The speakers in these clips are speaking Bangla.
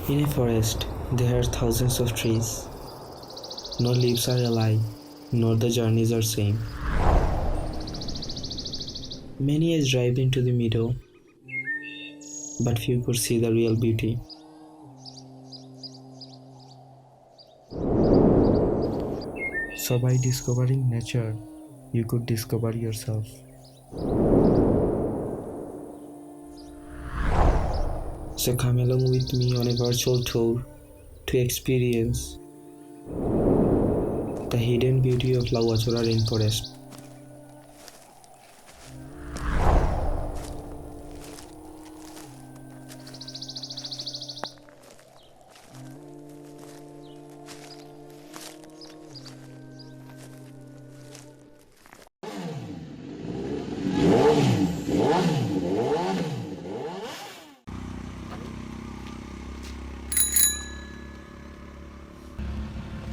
In a forest, there are thousands of trees. No leaves are alike, nor the journeys are same. Many has drive into the meadow, but few could see the real beauty. So by discovering nature, you could discover yourself. So come along with me on a virtual tour to experience the hidden beauty of Lawachara rainforest.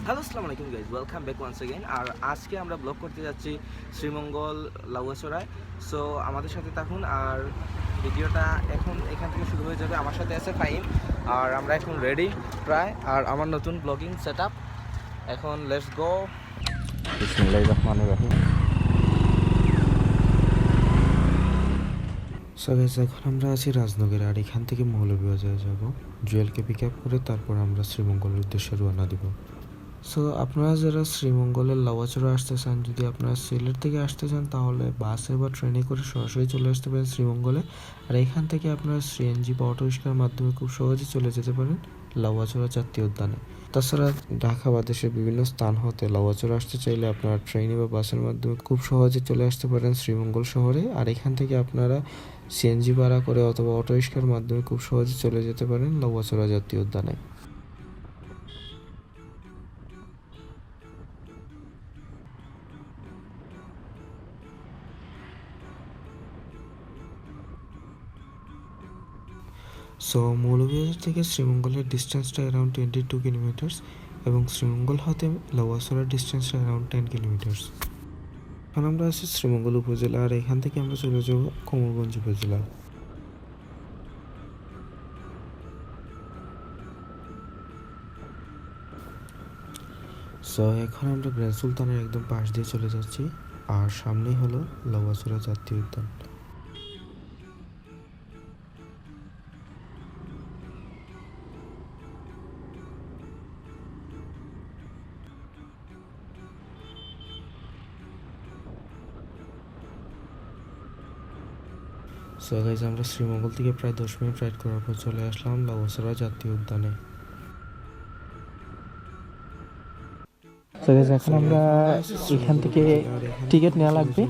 Hello আসসালামু আলাইকুম guys, welcome back once again. আর আজকে আমরা ব্লগ করতে যাচ্ছি শ্রীমঙ্গল লাউয়াছড়ায়। সো আমাদের সাথে থাকুন, আর ভিডিওটা এখান থেকে শুরু হয়ে যাবে। আমার সাথে আছে ফাহিম, আর আমরা এখন রেডি প্রায়। আর আমার নতুন ব্লগিং সেট আপ, এখন লেটস গো। বিসমিল্লাহির রহমানির রহিম। সো গাইস, এখন আমরা আছি রাজনগরে, আর এখান থেকে মৌলভীবাজারে যাব। জুয়েলকে পিক আপ করে তারপর আমরা শ্রীমঙ্গলের উদ্দেশ্যে রওনা দিব। সো আপনারা যারা শ্রীমঙ্গলের লাউয়াছড়া আসতে চান, যদি আপনারা সিলেট থেকে আসতে চান তাহলে বাসে বা ট্রেনে করে সরাসরি চলে আসতে পারেন শ্রীমঙ্গলে। আর এখান থেকে আপনারা সিএনজি বা অটো রিক্সার মাধ্যমে খুব সহজে চলে যেতে পারেন লাউয়াছড়া জাতীয় উদ্যানে। তাছাড়া ঢাকা বা দেশের বিভিন্ন স্থান হতে লাউয়াছড়া আসতে চাইলে আপনারা ট্রেনে বা বাসের মাধ্যমে খুব সহজে চলে আসতে পারেন শ্রীমঙ্গল শহরে। আর এখান থেকে আপনারা সিএনজি ভাড়া করে অথবা অটো রিক্সার মাধ্যমে খুব সহজে চলে যেতে পারেন লাউয়াছড়া জাতীয় উদ্যানে। সো মৌলভীবাজার থেকে শ্রীমঙ্গলের ডিস্টেন্সটা অ্যারাউন্ড 22 কিলোমিটার্স এবং শ্রীমঙ্গল হতে লাউয়াছড়ার ডিস্টেন্সটা অ্যারাউন্ড 10 কিলোমিটার্স। এখন আমরা আছি শ্রীমঙ্গল উপজেলা, আর এখান থেকে আমরা চলে যাব কোমরগঞ্জ উপজেলা। সো এখন আমরা গ্র্যান্ড সুলতানের একদম পাশ দিয়ে চলে যাচ্ছি, আর সামনেই হলো লাউয়াছড়া জাতীয় উদ্যান। সো গাইজ, আমরা শ্রীমঙ্গল থেকে প্রায় 10 মিনিট রাইড করার পর চলে আসলাম লাউয়াছড়া জাতীয় উদ্যানে। এখন আমরা এখান থেকে টিকিট নেওয়া লাগবে,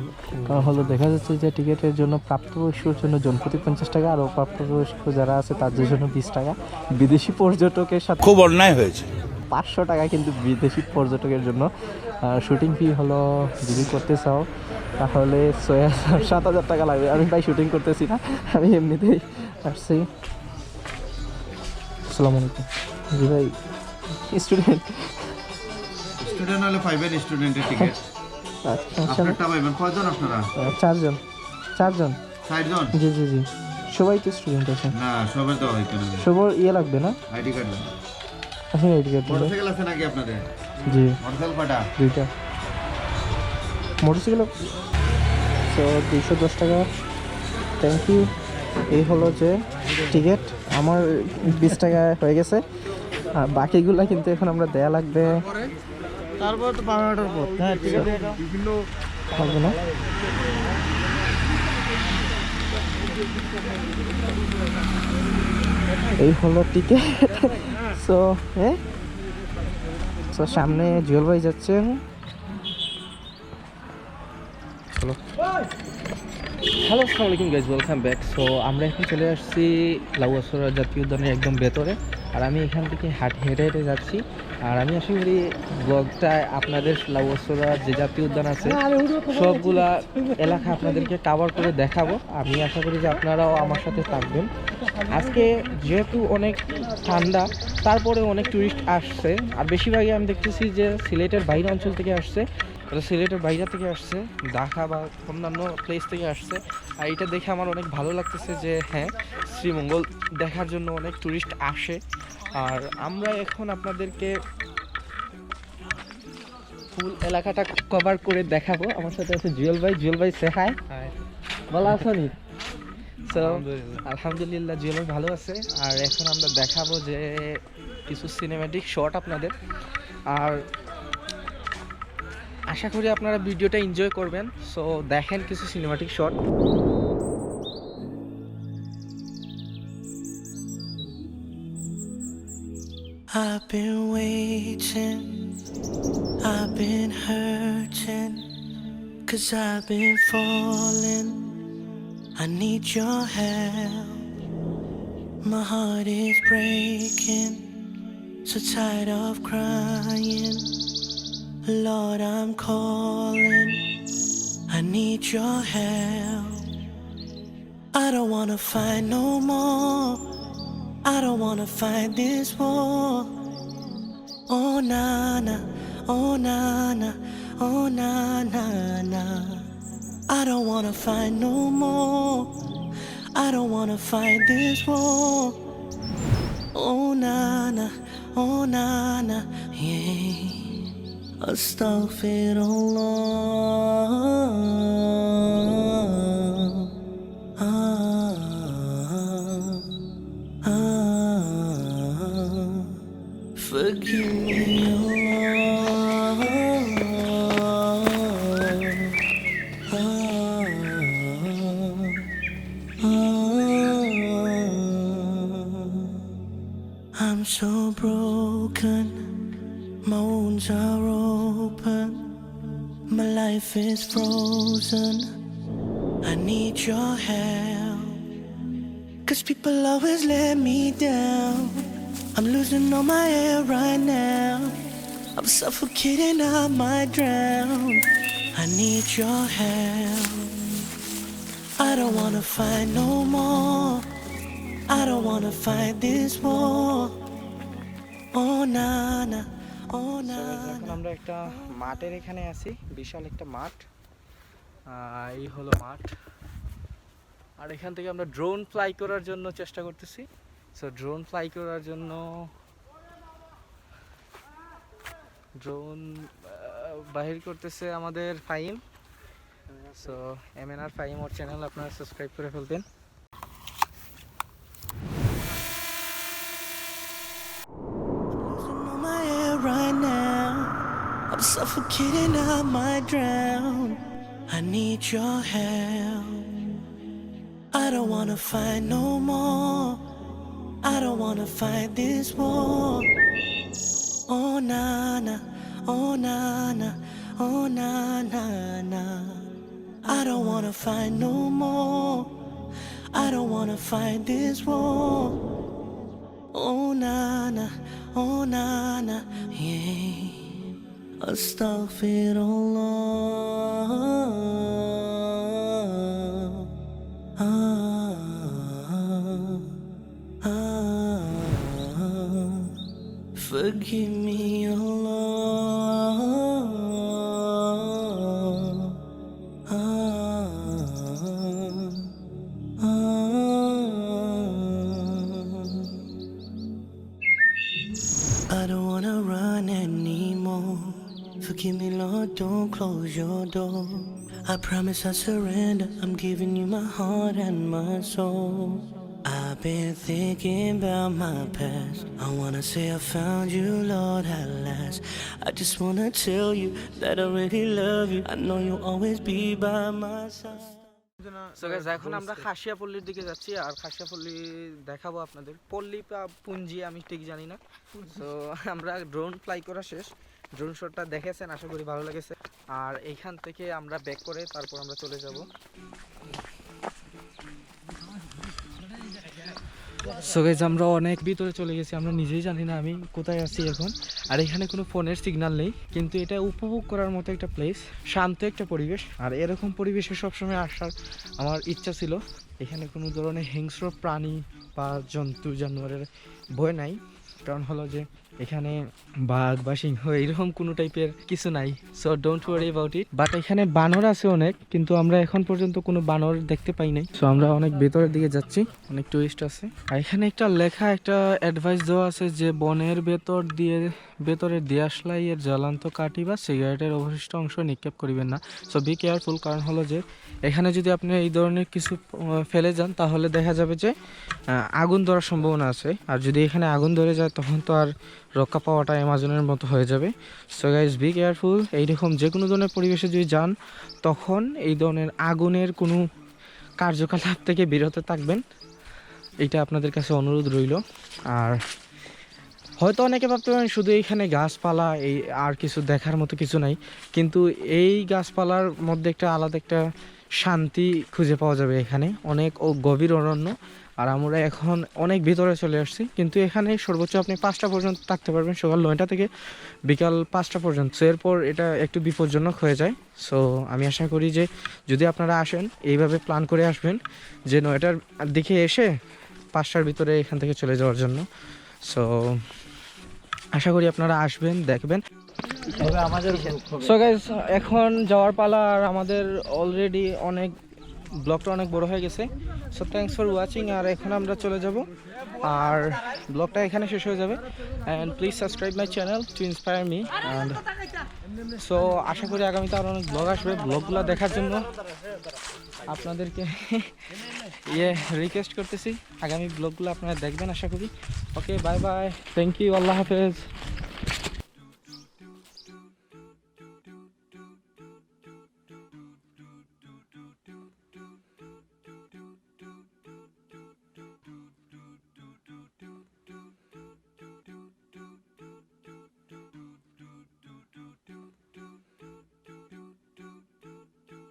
কারণ হলো দেখা যাচ্ছে যে টিকিটের জন্য প্রাপ্তবয়স্কর জন্য জনপ্রতি 50 টাকা, আর অপ্রাপ্তবয়স্ক যারা আছে তাদের জন্য 20 টাকা। বিদেশি পর্যটকের সাথে খুব অন্যায় হয়েছে। 500 টাকা কিন্তু বিদেশি পর্যটকের জন্য। শুটিং ফি হলো যদি করতে চাও তাহলে 7,000 টাকা লাগবে। আমি ভাই শুটিং করতেছি না, আমি এমনিতেই আসছি। আসসালামু আলাইকুম। জি ভাই, স্টুডেন্ট হলে পাইবেন স্টুডেন্টের টিকিট। আপনারটা পাইবেন কয়জন আপনারা? 4 জন। জি জি জি, সবাই তো স্টুডেন্ট আছে না, সবার তো হইতো না। সবার লাগবে না, আইডি কার্ড লাগবে। আচ্ছা, আইডি কার্ড। মোটরসাইকেল আছে নাকি আপনাদের? জি, মোটরসাইকেল কয়টা? 2টা মোটরসাইকেল। সো 210 টাকা, থ্যাংক ইউ। এই হলো যে টিকিট, আমার 20 টাকা হয়ে গেছে, আর বাকিগুলা কিন্তু এখন আমরা দেয়া লাগবে। তারপর তো 12টার পর, হ্যাঁ ঠিক আছে, বিভিন্ন হবে না। এই হলো টিকিট। সো হ্যাঁ, সো সামনে জুয়েল ভাই যাচ্ছেন। চলো। হ্যালো আসসালামু আলাইকুম গাইজ, ওয়েলকাম ব্যাক। সো আমরা এখন চলে আসছি লাউয়াছড়া জাতীয় উদ্যানের একদম ভেতরে, আর আমি এখান থেকে হেঁটে হেঁটে যাচ্ছি। আর আমি আশা করি ব্লগটা আপনাদের লাউয়াছড়া যে জাতীয় উদ্যান আছে সবগুলা এলাকা আপনাদেরকে কাভার করে দেখাবো। আমি আশা করি যে আপনারাও আমার সাথে থাকবেন। আজকে যেহেতু অনেক ঠান্ডা, তারপরে অনেক টুরিস্ট আসছে, আর বেশিরভাগই আমি দেখতেছি যে সিলেটের বাইরে অঞ্চল থেকে আসছে। ওরা সিলেটের বাইরে থেকে আসছে, ঢাকা বা অন্যান্য প্লেস থেকে আসছে। আর এটা দেখে আমার অনেক ভালো লাগতেছে যে হ্যাঁ, শ্রীমঙ্গল দেখার জন্য অনেক টুরিস্ট আসে। আর আমরা এখন আপনাদেরকে ফুল এলাকাটা কভার করে দেখাবো। আমার সাথে আছে জুয়েল ভাই। জুয়েল ভাই সে হাই। ভালো আছো নি? আলহামদুলিল্লাহ, জুয়েল ভাই ভালো আছে। আর এখন আমরা দেখাবো যে কিছু সিনেম্যাটিক শট আপনাদের। আর আশা করি আপনারা ভিডিওটা এনজয় করবেন। সো দেখেন কিছু cinematic shot. I've been waiting, I've been hurting, 'cause I've been falling. I need your help. My heart is breaking, so tired of crying. Lord, I'm calling. I need your help. I don't wanna fight no more. I don't wanna fight this war. Oh na na, oh na na, oh na na na. I don't wanna fight no more. I don't wanna fight this war. Oh na na, oh na na, yeah. Astagfirullah. Forgive me, I'm so broken, my wounds are open, my life is frozen. I need your help, 'cause people always let me down. I'm losing all my air right now. I'm suffocating, I might drown. I need your help. I don't wanna fight no more. I don't wanna fight this war. Oh na na, oh na এখন na. আমরা একটা মাঠের এখানে আছি, বিশাল একটা মাঠ। এই হলো মাঠ। আর এখান থেকে আমরা ড্রোন ফ্লাই করার জন্য চেষ্টা করতেছি। সো ড্রোন ফ্লাই করার জন্য ড্রোন বাহির করতেছে আমাদের ফাইম। সো MNR ফাইম ওর চ্যানেল আপনারা সাবস্ক্রাইব করে ফেলবেন। Losing all my air right now. I'm suffocating, I might drown. I need your help. I don't wanna fight no more. I don't wanna fight this war. Oh na na, oh na na, oh na na na. I don't wanna fight no more. I don't wanna fight this war. Oh na na, oh na na, yeah. Astagfirullah. Forgive me, Allah. I don't wanna run anymore. Forgive me, Lord, don't close your door. I promise I surrender. I'm giving you my heart and my soul. I've been thinking about my past. I wanna say I found you, Lord, at last. I just wanna tell you that I really love you. I know you'll always be by my side. So guys, এখন আমরা খাসিয়াপল্লির দিকে যাচ্ছি। আর খাসিয়াপল্লি দেখাবো আপনাদের। পল্লী বা পুঞ্জি আমি ঠিক জানি না। সো আমরা ড্রোন ফ্লাই করা শেষ। ড্রোন শটটা দেখেছেন, আশা করি ভালো লেগেছে। আর এইখান থেকে আমরা ব্যাক করে তারপর আমরা চলে যাব। সো গাইস, আমরা অনেক ভিতরে চলে গেছি। আমরা নিজেই জানি না আমি কোথায় আছি এখন। আর এখানে কোনো ফোনের সিগন্যাল নেই, কিন্তু এটা উপভোগ করার মতো একটা প্লেস, শান্ত একটা পরিবেশ। আর এরকম পরিবেশে সবসময় আসার আমার ইচ্ছা ছিল। এখানে কোনো ধরনের হিংস্র প্রাণী বা জন্তু জানোয়ারের ভয় নাই। কারণ হলো যে এখানে বাঘ বা সিংহ এরকম কোনো টাইপের কিছু নাই, so don't worry about it. But এখানে বানর আছে অনেক, কিন্তু আমরা এখন পর্যন্ত কোনো বানর দেখতে পাই নাই। সো আমরা অনেক ভেতরের দিকে যাচ্ছি, অনেক টুরিস্ট আছে। আর এখানে একটা লেখা, একটা অ্যাডভাইস দেওয়া আছে যে বনের ভেতরে দেয়াশলাইয়ের জ্বালান্ত কাঠি বা সিগারেটের অবশিষ্ট অংশ নিক্ষেপ করিবেন না। সো বি কেয়ারফুল, কারণ হলো যে এখানে যদি আপনি এই ধরনের কিছু ফেলে যান তাহলে দেখা যাবে যে আগুন ধরার সম্ভাবনা আছে। আর যদি এখানে আগুন ধরে যায় তখন তো আর রক্ষা পাওয়াটা অ্যামাজনের মতো হয়ে যাবে। So guys be careful. এইরকম যে কোনো ধরনের পরিবেশে যদি যান তখন এই ধরনের আগুনের কোনো কার্যকলাপ থেকে বিরত থাকবেন, এইটা আপনাদের কাছে অনুরোধ রইল। আর হয়তো অনেকে ভাবতে পারেন শুধু এইখানে গাছপালা, এই আর কিছু দেখার মতো কিছু নাই, কিন্তু এই গাছপালার মধ্যে একটা আলাদা একটা শান্তি খুঁজে পাওয়া যাবে এখানে, অনেক গভীর অরণ্য। আর আমরা এখন অনেক ভিতরে চলে আসছি, কিন্তু এখানে সর্বোচ্চ আপনি 5টা পর্যন্ত থাকতে পারবেন, সকাল 9টা থেকে বিকাল 5টা পর্যন্ত। সো এরপর এটা একটু বিপজ্জনক হয়ে যায়। সো আমি আশা করি যে যদি আপনারা আসেন এইভাবে প্ল্যান করে আসবেন যে 9টার দিকে এসে 5টার ভিতরে এখান থেকে চলে যাওয়ার জন্য। সো আশা করি আপনারা আসবেন, দেখবেন। সো গাইস, এখন যাওয়ার পালা। আর আমাদের অলরেডি ব্লগটা অনেক বড় হয়ে গেছে। So thanks for watching. আর এখন আমরা চলে যাব, আর ব্লগটা এখানে শেষ হয়ে যাবে। And please subscribe my channel to inspire me. And so আশা করি আগামীতে আরও অনেক ব্লগ আসবে। ব্লগগুলো দেখার জন্য আপনাদেরকে রিকোয়েস্ট করতেছি, আগামী ব্লগগুলো আপনারা দেখবেন আশা করি। ওকে, বাই বাই, থ্যাংক ইউ, আল্লাহ হাফেজ।